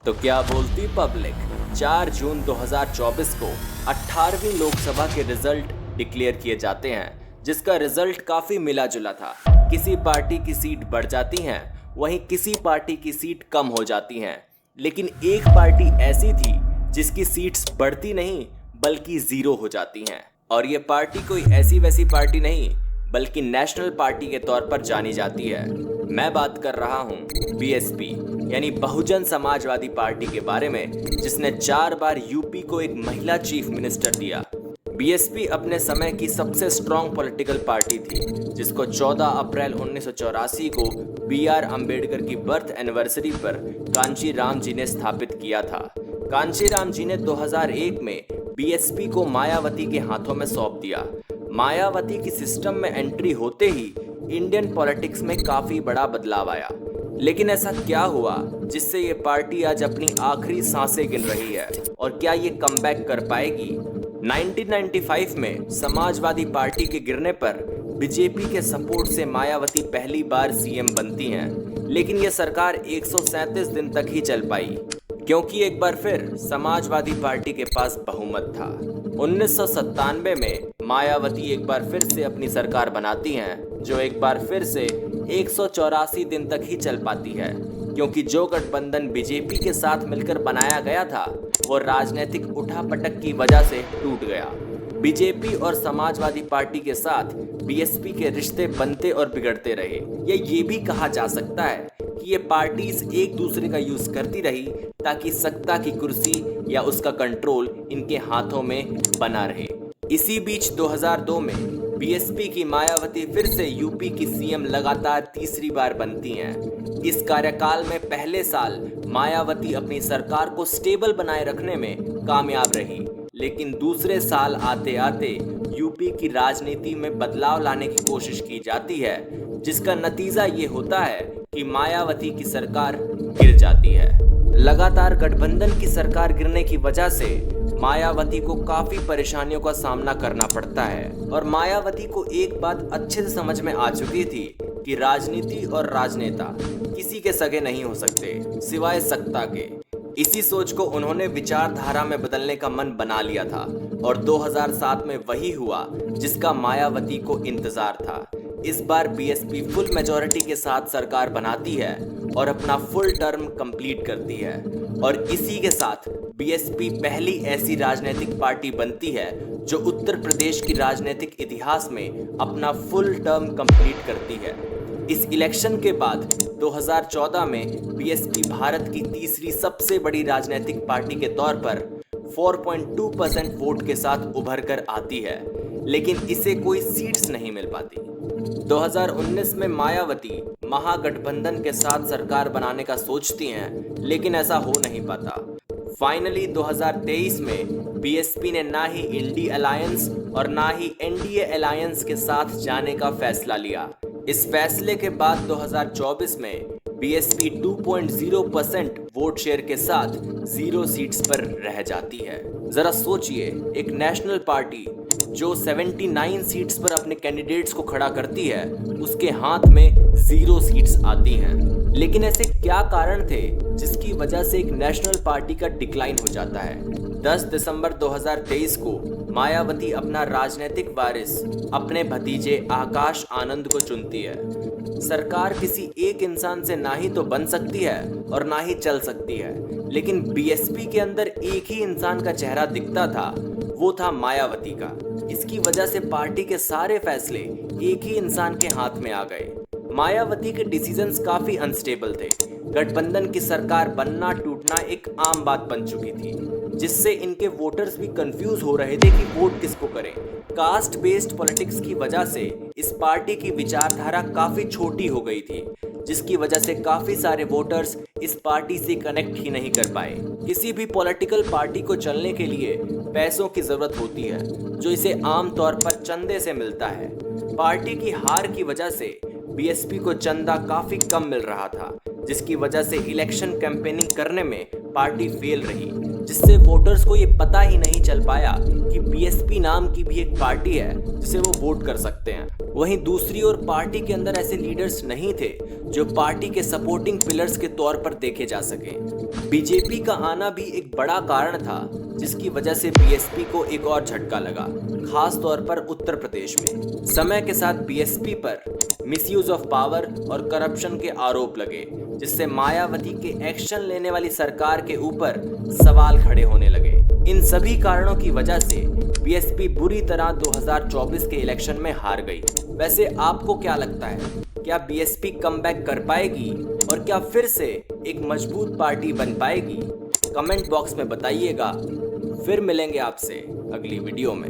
तो क्या बोलती पब्लिक 4 जून 2024 को 18वीं लोकसभा के रिजल्ट डिक्लेयर किए जाते हैं, जिसका रिजल्ट काफी मिला जुला था। किसी पार्टी की सीट बढ़ जाती हैं, वहीं किसी पार्टी की सीट कम हो जाती हैं। लेकिन एक पार्टी ऐसी थी जिसकी सीट्स बढ़ती नहीं बल्कि जीरो हो जाती हैं। और ये पार्टी कोई ऐसी वैसी पार्टी नहीं बल्कि नेशनल पार्टी के तौर पर जानी जाती है। मैं बात कर रहा हूँ बीएसपी यानी बहुजन समाजवादी पार्टी के बारे में, जिसने 4 बार यूपी को एक महिला चीफ मिनिस्टर दिया। बीएसपी अपने समय की सबसे स्ट्रॉन्ग पॉलिटिकल पार्टी थी, जिसको 14 अप्रैल 1984 को BR अम्बेडकर की बर्थ एनिवर्सरी पर कांची राम जी ने स्थापित किया था। कांची राम जी ने 2001 में बीएसपी को मायावती के हाथों में सौंप दिया। मायावती की सिस्टम में एंट्री होते ही इंडियन पॉलिटिक्स में काफी बड़ा बदलाव आया। लेकिन ऐसा क्या हुआ जिससे ये पार्टी आज अपनी आखिरी सांसें गिन रही है, और क्या ये कमबैक कर पाएगी? 1995 में समाजवादी पार्टी के गिरने पर बीजेपी के सपोर्ट से मायावती पहली बार सीएम बनती हैं, लेकिन ये सरकार 137 दिन तक ही चल पाई, क्योंकि एक बार फिर समाजवादी पार्टी के पास बहुमत था। 1997 में मायावती एक बार फिर से अपनी सरकार बनाती हैं, जो एक बार फिर से 184 दिन तक ही चल पाती है, क्योंकि जो गठबंधन बीजेपी के साथ मिलकर बनाया गया था वो राजनीतिक उठापटक की वजह से टूट गया। बीजेपी और समाजवादी पार्टी के साथ बीएसपी के रिश्ते बनते और बिगड़ते रहे। ये भी कहा जा सकता है कि ये पार्टीज एक दूसरे का यूज करती रही ताकि सत्ता की कुर्सी या उसका कंट्रोल इनके हाथों में बना रहे। इसी बीच 2002 में बीएसपी की मायावती फिर से यूपी की सीएम लगातार तीसरी बार बनती हैं। इस कार्यकाल में पहले साल मायावती अपनी सरकार को स्टेबल बनाए रखने में कामयाब रही, लेकिन दूसरे साल आते आते यूपी की राजनीति में बदलाव लाने की कोशिश की जाती है, जिसका नतीजा ये होता है कि मायावती की सरकार गिर जाती है। लगातार गठबंधन की सरकार गिरने की वजह से मायावती को काफी परेशानियों का सामना करना पड़ता है, और मायावती को एक बात अच्छे से समझ में आ चुकी थी कि राजनीति और राजनेता किसी के सगे नहीं हो सकते सिवाय सत्ता के। इसी सोच को उन्होंने विचारधारा में बदलने का मन बना लिया था, और 2007 में वही हुआ जिसका मायावती को इंतजार था। इस बार बीएसपी फुल मेजॉरिटी के साथ सरकार बनाती है और अपना फुल टर्म कंप्लीट करती है, और इसी के साथ बीएसपी पहली ऐसी राजनीतिक पार्टी बनती है जो उत्तर प्रदेश की राजनीतिक इतिहास में अपना फुल टर्म कंप्लीट करती है। इस इलेक्शन के बाद 2014 में बीएसपी भारत की तीसरी सबसे बड़ी राजनीतिक पार्टी के तौर पर 4.2% वोट के साथ उभर कर आती है, लेकिन इसे कोई सीट्स नहीं मिल पाती। 2019 में मायावती महागठबंधन के साथ सरकार बनाने का सोचती हैं, लेकिन ऐसा हो नहीं पाता। फाइनली 2023 में बीएसपी ने ना ही इंडी अलायंस और ना ही एनडीए अलायंस के साथ जाने का फैसला लिया। इस फैसले के बाद 2024 में बीएसपी 2.0% वोट शेयर के साथ 0 सीट्स पर रह जाती है। जरा सोचिए, एक नेशनल पार्टी जो 79 सीट्स पर अपने कैंडिडेट्स को खड़ा करती है, उसके हाथ में 0 सीट्स आती हैं। लेकिन ऐसे क्या कारण थे जिसकी वजह से एक नेशनल पार्टी का डिक्लाइन हो जाता है? 10 दिसंबर 2023 को मायावती अपना राजनीतिक वारिस अपने भतीजे आकाश आनंद को चुनती है। सरकार किसी एक इंसान से ना ही तो बन सकती है और ना ही चल सकती है, लेकिन बीएसपी के अंदर एक ही इंसान का चेहरा दिखता था, वो था मायावती का। इसकी वजह से पार्टी के सारे फैसले एक ही इंसान के हाथ में आ गए। मायावती के डिसीजंस काफी अनस्टेबल थे। गठबंधन की सरकार बनना टूटना एक आम बात बन चुकी थी, जिससे इनके वोटर्स भी कंफ्यूज हो रहे थे कि वोट किसको करें। कास्ट बेस्ड पॉलिटिक्स की वजह से इस पार्टी की विचारधारा काफी छोटी हो गई थी, जिसकी वजह से काफी सारे वोटर्स इस पार्टी से कनेक्ट ही नहीं कर पाए। किसी भी पॉलिटिकल पार्टी को चलने के लिए पैसों की जरूरत होती है, जो इसे आमतौर पर चंदे से मिलता है। पार्टी की हार की वजह से बीएसपी को चंदा काफी कम मिल रहा था, जिसकी वजह से इलेक्शन कैंपेनिंग करने में पार्टी फेल रही, जिससे वोटर्स को ये पता ही नहीं चल पाया कि बीएसपी नाम की भी एक पार्टी है जिसे वो वोट कर सकते हैं। वहीं दूसरी ओर पार्टी के अंदर ऐसे लीडर्स नहीं थे जो पार्टी के सपोर्टिंग पिलर्स के तौर पर देखे जा सके। बीजेपी का आना भी एक बड़ा कारण था जिसकी वजह से बीएसपी को एक और झटका लगा, खास तौर पर उत्तर प्रदेश में। समय के साथ बीएसपी पर मिसयूज ऑफ पावर और करप्शन के आरोप लगे, जिससे मायावती के एक्शन लेने वाली सरकार के ऊपर सवाल खड़े होने लगे। इन सभी कारणों की वजह से बीएसपी बुरी तरह 2024 के इलेक्शन में हार गई। वैसे आपको क्या लगता है, क्या बीएसपी कमबैक कर पाएगी और क्या फिर से एक मजबूत पार्टी बन पाएगी? कमेंट बॉक्स में बताइएगा। फिर मिलेंगे आपसे अगली वीडियो में।